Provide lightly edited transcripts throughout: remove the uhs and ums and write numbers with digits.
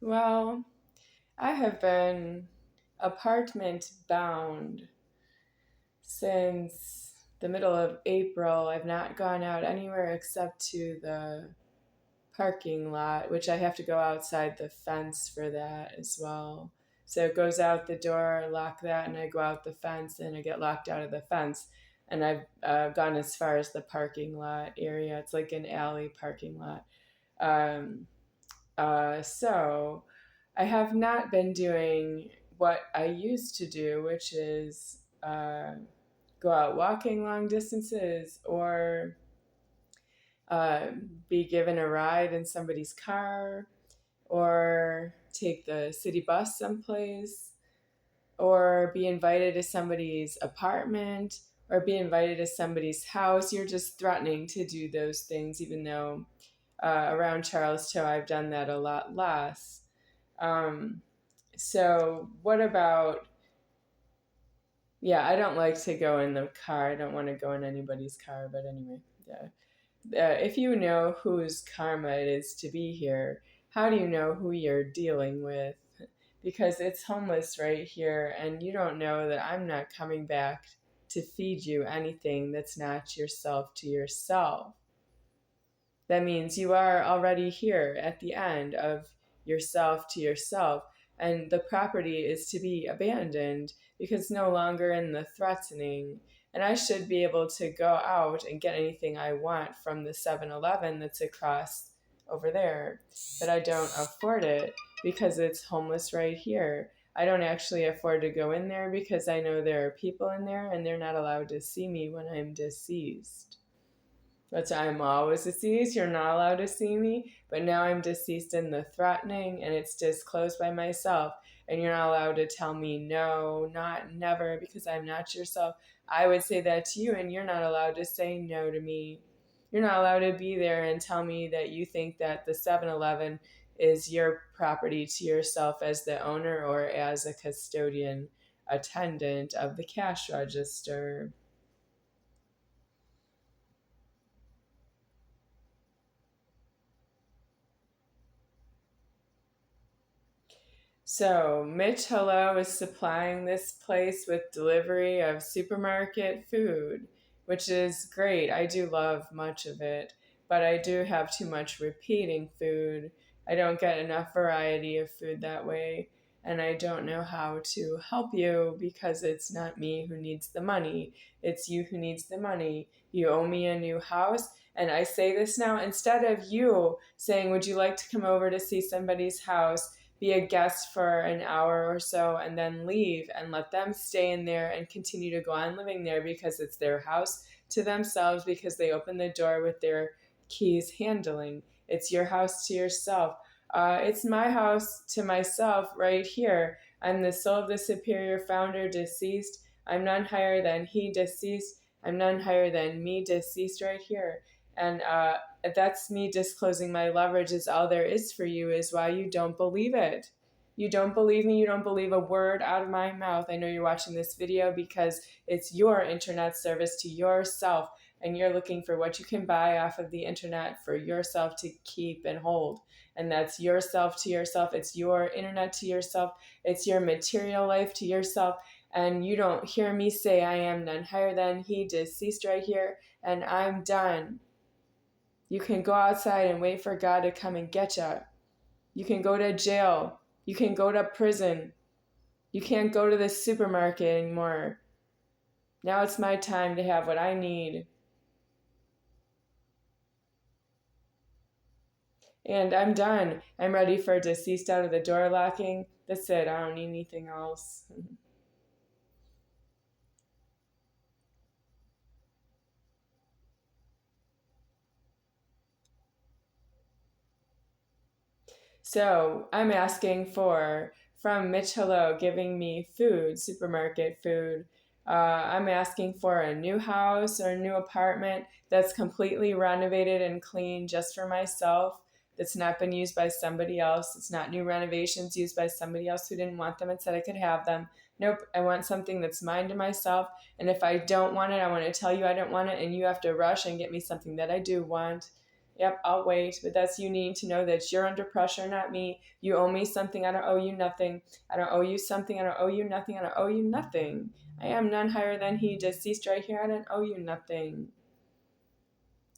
Well, I have been apartment bound since the middle of April. I've not gone out anywhere except to the parking lot, which I have to go outside the fence for that as well. So it goes out the door, lock that, and I go out the fence and I get locked out of the fence. And I've gone as far as the parking lot area. It's like an alley parking lot. Um, so I have not been doing what I used to do, which is go out walking long distances or uh, be given a ride in somebody's car or take the city bus someplace or be invited to somebody's apartment or be invited to somebody's house. You're just threatening to do those things, even though around Charlestown I've done that a lot less. Um, so, what about, yeah, I don't like to go in the car. I don't want to go in anybody's car, but anyway, yeah. If you know whose karma it is to be here, how do you know who you're dealing with? Because it's homeless right here, and you don't know that I'm not coming back to feed you anything that's not yourself to yourself. That means you are already here at the end of yourself to yourself, and the property is to be abandoned because it's no longer in the threatening. And I should be able to go out and get anything I want from the 7-Eleven that's across over there, but I don't afford it because it's homeless right here. I don't actually afford to go in there because I know there are people in there and they're not allowed to see me when I'm deceased. Which I'm always deceased. You're not allowed to see me. But now I'm deceased in the threatening and it's disclosed by myself. And you're not allowed to tell me no, not never, because I'm not yourself. I would say that to you, and you're not allowed to say no to me. You're not allowed to be there and tell me that you think that the 7-Eleven is your property to yourself as the owner or as a custodian attendant of the cash register. So, Mitch Hello is supplying this place with delivery of supermarket food, which is great. I do love much of it, but I do have too much repeating food. I don't get enough variety of food that way, and I don't know how to help you because it's not me who needs the money. It's you who needs the money. You owe me a new house. And I say this now instead of you saying, would you like to come over to see somebody's house? Be a guest for an hour or so and then leave and let them stay in there and continue to go on living there because it's their house to themselves because they open the door with their keys handling. It's your house to yourself. It's my house to myself right here. I'm the soul of the superior founder deceased. I'm none higher than he deceased. I'm none higher than me deceased right here. And that's me disclosing my leverage is all there is for you is why you don't believe it. You don't believe me. You don't believe a word out of my mouth. I know you're watching this video because it's your internet service to yourself and you're looking for what you can buy off of the internet for yourself to keep and hold. And that's yourself to yourself. It's your internet to yourself. It's your material life to yourself. And you don't hear me say I am none higher than he deceased right here and I'm done. You can go outside and wait for God to come and get you. You can go to jail. You can go to prison. You can't go to the supermarket anymore. Now it's my time to have what I need. And I'm done. I'm ready for deceased out of the door locking. That's it. I don't need anything else. So I'm asking for from Mitch Hello giving me food, supermarket food. I'm asking for a new house or a new apartment that's completely renovated and clean just for myself. That's not been used by somebody else. It's not new renovations used by somebody else who didn't want them and said I could have them. Nope, I want something that's mine to myself. And if I don't want it, I want to tell you I don't want it, and you have to rush and get me something that I do want. Yep, I'll wait. But that's you need to know that you're under pressure, not me. You owe me something. I don't owe you nothing. I don't owe you something. I don't owe you nothing. I don't owe you nothing. I am none higher than he. Deceased right here. I don't owe you nothing.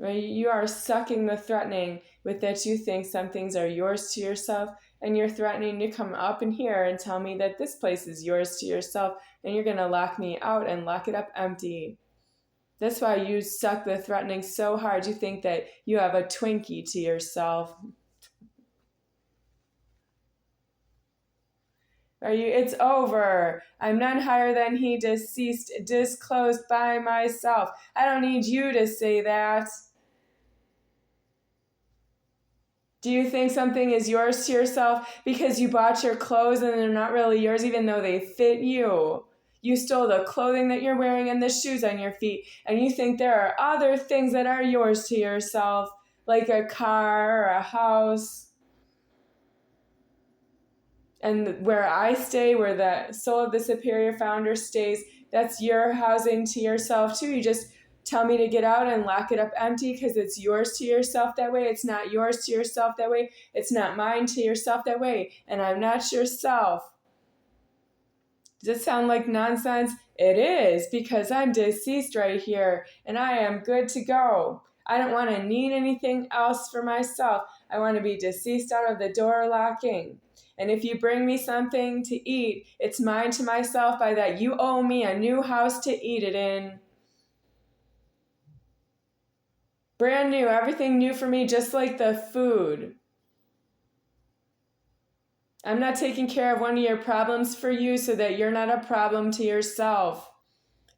Right? You are sucking the threatening with that you think some things are yours to yourself, and you're threatening to come up in here and tell me that this place is yours to yourself, and you're going to lock me out and lock it up empty. That's why you suck the threatening so hard. You think that you have a Twinkie to yourself. It's over. I'm none higher than he, deceased, disclosed by myself. I don't need you to say that. Do you think something is yours to yourself because you bought your clothes and they're not really yours even though they fit you? You stole the clothing that you're wearing and the shoes on your feet, and you think there are other things that are yours to yourself, like a car or a house. And where I stay, where the soul of the superior founder stays, that's your housing to yourself too. You just tell me to get out and lock it up empty because it's yours to yourself that way. It's not yours to yourself that way. It's not mine to yourself that way. And I'm not yourself. Does it sound like nonsense? It is, because I'm deceased right here and I am good to go. I don't want to need anything else for myself. I want to be deceased out of the door locking. And if you bring me something to eat, it's mine to myself by that. You owe me a new house to eat it in. Brand new, everything new for me, just like the food. I'm not taking care of one of your problems for you so that you're not a problem to yourself.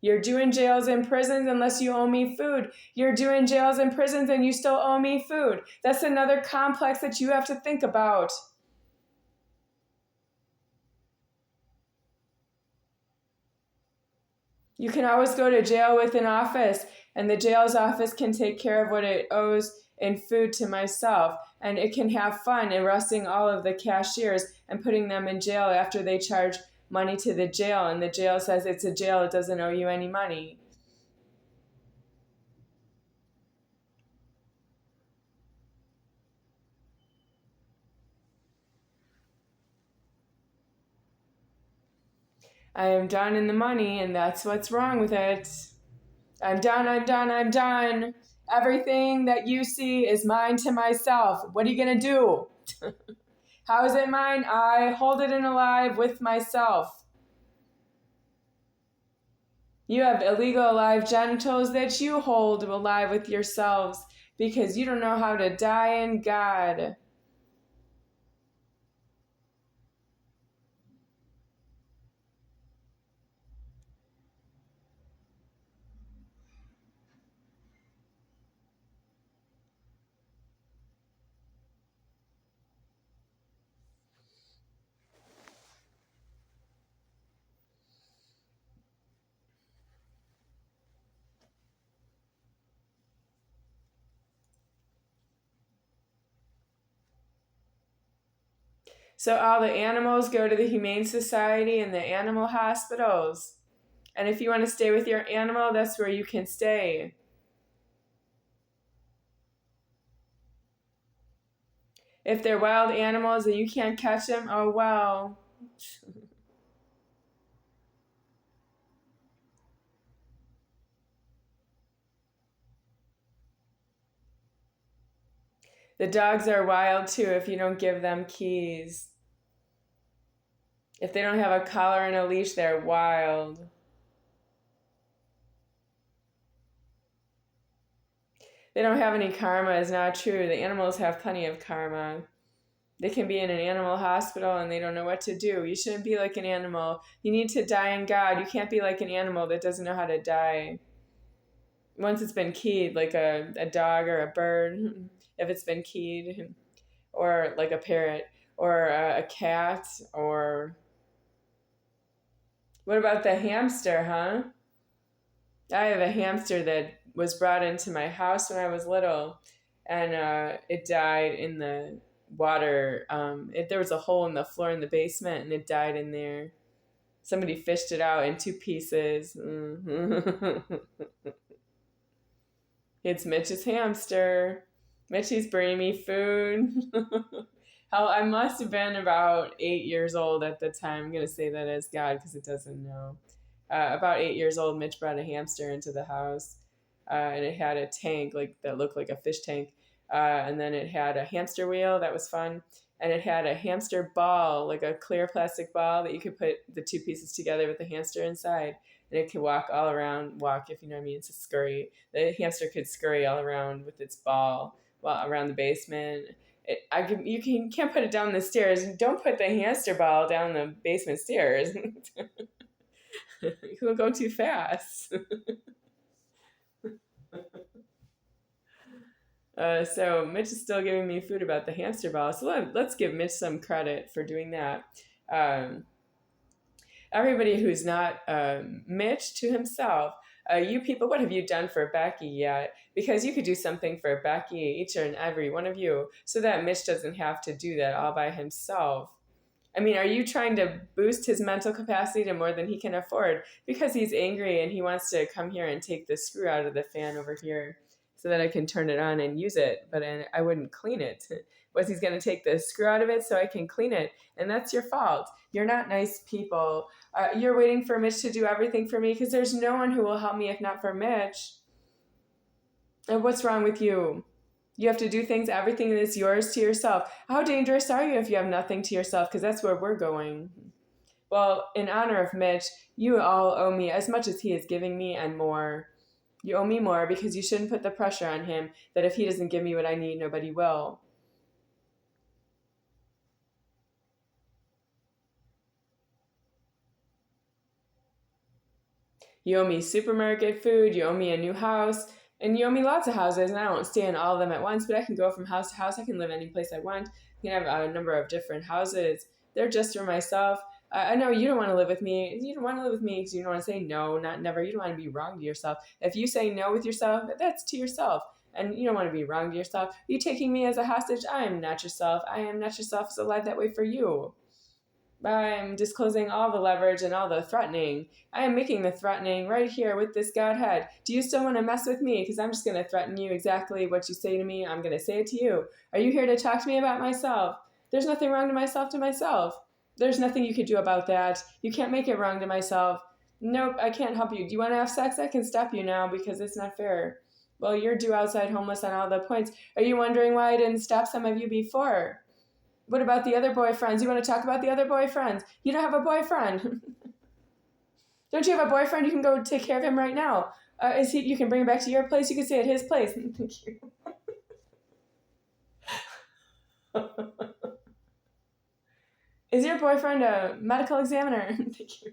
You're doing jails and prisons unless you owe me food. You're doing jails and prisons and you still owe me food. That's another complex that you have to think about. You can always go to jail with an office, and the jail's office can take care of what it owes in food to myself, and it can have fun arresting all of the cashiers and putting them in jail after they charge money to the jail, and the jail says it's a jail, it doesn't owe you any money. I am done in the money, and that's what's wrong with it. I'm done, I'm done, I'm done. Everything that you see is mine to myself. What are you going to do? How is it mine? I hold it in alive with myself. You have illegal alive genitals that you hold alive with yourselves because you don't know how to die in God. So all the animals go to the Humane Society and the animal hospitals. And if you want to stay with your animal, that's where you can stay. If they're wild animals and you can't catch them, oh well. The dogs are wild too if you don't give them keys. If they don't have a collar and a leash, they're wild. They don't have any karma is not true. The animals have plenty of karma. They can be in an animal hospital and they don't know what to do. You shouldn't be like an animal. You need to die in God. You can't be like an animal that doesn't know how to die. Once it's been keyed, like a dog or a bird, if it's been keyed, or like a parrot, or a cat, or what about the hamster, huh? I have a hamster that was brought into my house when I was little, and it died in the water. There was a hole in the floor in the basement, and it died in there. Somebody fished it out in two pieces. It's Mitch's hamster. Mitchie's bringing me food. How I must have been about 8 years old at the time. I'm gonna say that as God because it doesn't know. About 8 years old, Mitch brought a hamster into the house, and it had a tank like that looked like a fish tank, and then it had a hamster wheel that was fun, and it had a hamster ball, like a clear plastic ball that you could put the two pieces together with the hamster inside, and it could walk all around. Walk, if you know what I mean. It's a scurry. The hamster could scurry all around with its ball, well, around the basement. Can't put it down the stairs. Don't put the hamster ball down the basement stairs. He'll go too fast. So Mitch is still giving me food about the hamster ball. So let's give Mitch some credit for doing that. Um, Everybody who's not Mitch to himself, you people, what have you done for Becky yet? Because you could do something for Becky, each and every one of you, so that Mitch doesn't have to do that all by himself. I mean, are you trying to boost his mental capacity to more than he can afford because he's angry and he wants to come here and take the screw out of the fan over here so that I can turn it on and use it, but I wouldn't clean it? Was he's going to take the screw out of it so I can clean it? And that's your fault. You're not nice people. You're waiting for Mitch to do everything for me because there's no one who will help me if not for Mitch. And what's wrong with you? You have to do things, everything is yours to yourself. How dangerous are you if you have nothing to yourself? Because that's where we're going. Well, in honor of Mitch, you all owe me as much as he is giving me and more. You owe me more because you shouldn't put the pressure on him that if he doesn't give me what I need, nobody will. You owe me supermarket food, you owe me a new house, and you owe me lots of houses, and I won't stay in all of them at once, but I can go from house to house. I can live any place I want. I can have a number of different houses. They're just for myself. I know you don't want to live with me. You don't want to live with me because you don't want to say no, not never. You don't want to be wrong to yourself. If you say no with yourself, that's to yourself. And you don't want to be wrong to yourself. You taking me as a hostage? I am not yourself. I am not yourself, so live that way for you. I'm disclosing all the leverage and all the threatening. I am making the threatening right here with this Godhead. Do you still want to mess with me? Because I'm just going to threaten you exactly what you say to me. I'm going to say it to you. Are you here to talk to me about myself? There's nothing wrong to myself. There's nothing you could do about that. You can't make it wrong to myself. Nope, I can't help you. Do you want to have sex? I can stop you now because it's not fair. Well, you're due outside homeless on all the points. Are you wondering why I didn't stop some of you before? What about the other boyfriends? You want to talk about the other boyfriends? You don't have a boyfriend. Don't you have a boyfriend? You can go take care of him right now. You can bring him back to your place. You can stay at his place. Thank you. Is your boyfriend a medical examiner? Thank you.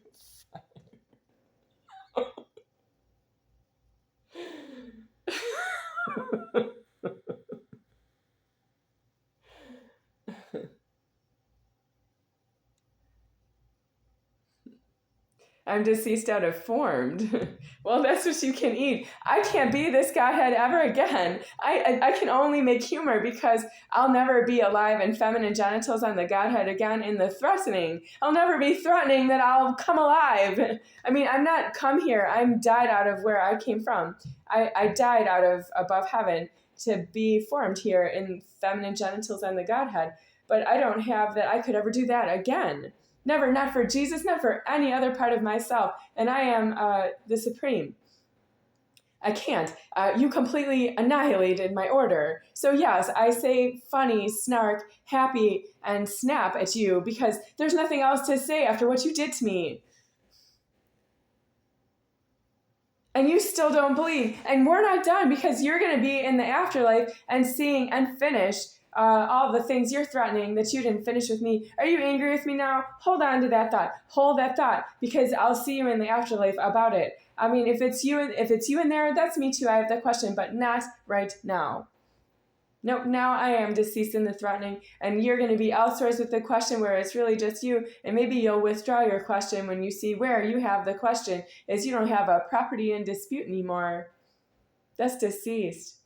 I'm deceased out of formed. Well, that's what you can eat. I can't be this Godhead ever again. I can only make humor because I'll never be alive in feminine genitals on the Godhead again in the threatening. I'll never be threatening that I'll come alive. I mean, I'm not come here. I'm died out of where I came from. I died out of above heaven to be formed here in feminine genitals on the Godhead. But I don't have that. I could ever do that again. Never, not for Jesus, not for any other part of myself. And I am the supreme. I can't. You completely annihilated my order. So yes, I say funny, snark, happy, and snap at you because there's nothing else to say after what you did to me. And you still don't believe. And we're not done because you're going to be in the afterlife and seeing and finish all the things you're threatening that you didn't finish with me. Are you angry with me now? Hold on to that thought. Hold that thought because I'll see you in the afterlife about it. I mean, if it's you in there, that's me too. I have the question, but not right now. Nope, now I am deceased in the threatening, and you're going to be outsourced with the question where it's really just you, and maybe you'll withdraw your question when you see where you have the question is you don't have a property in dispute anymore. That's deceased.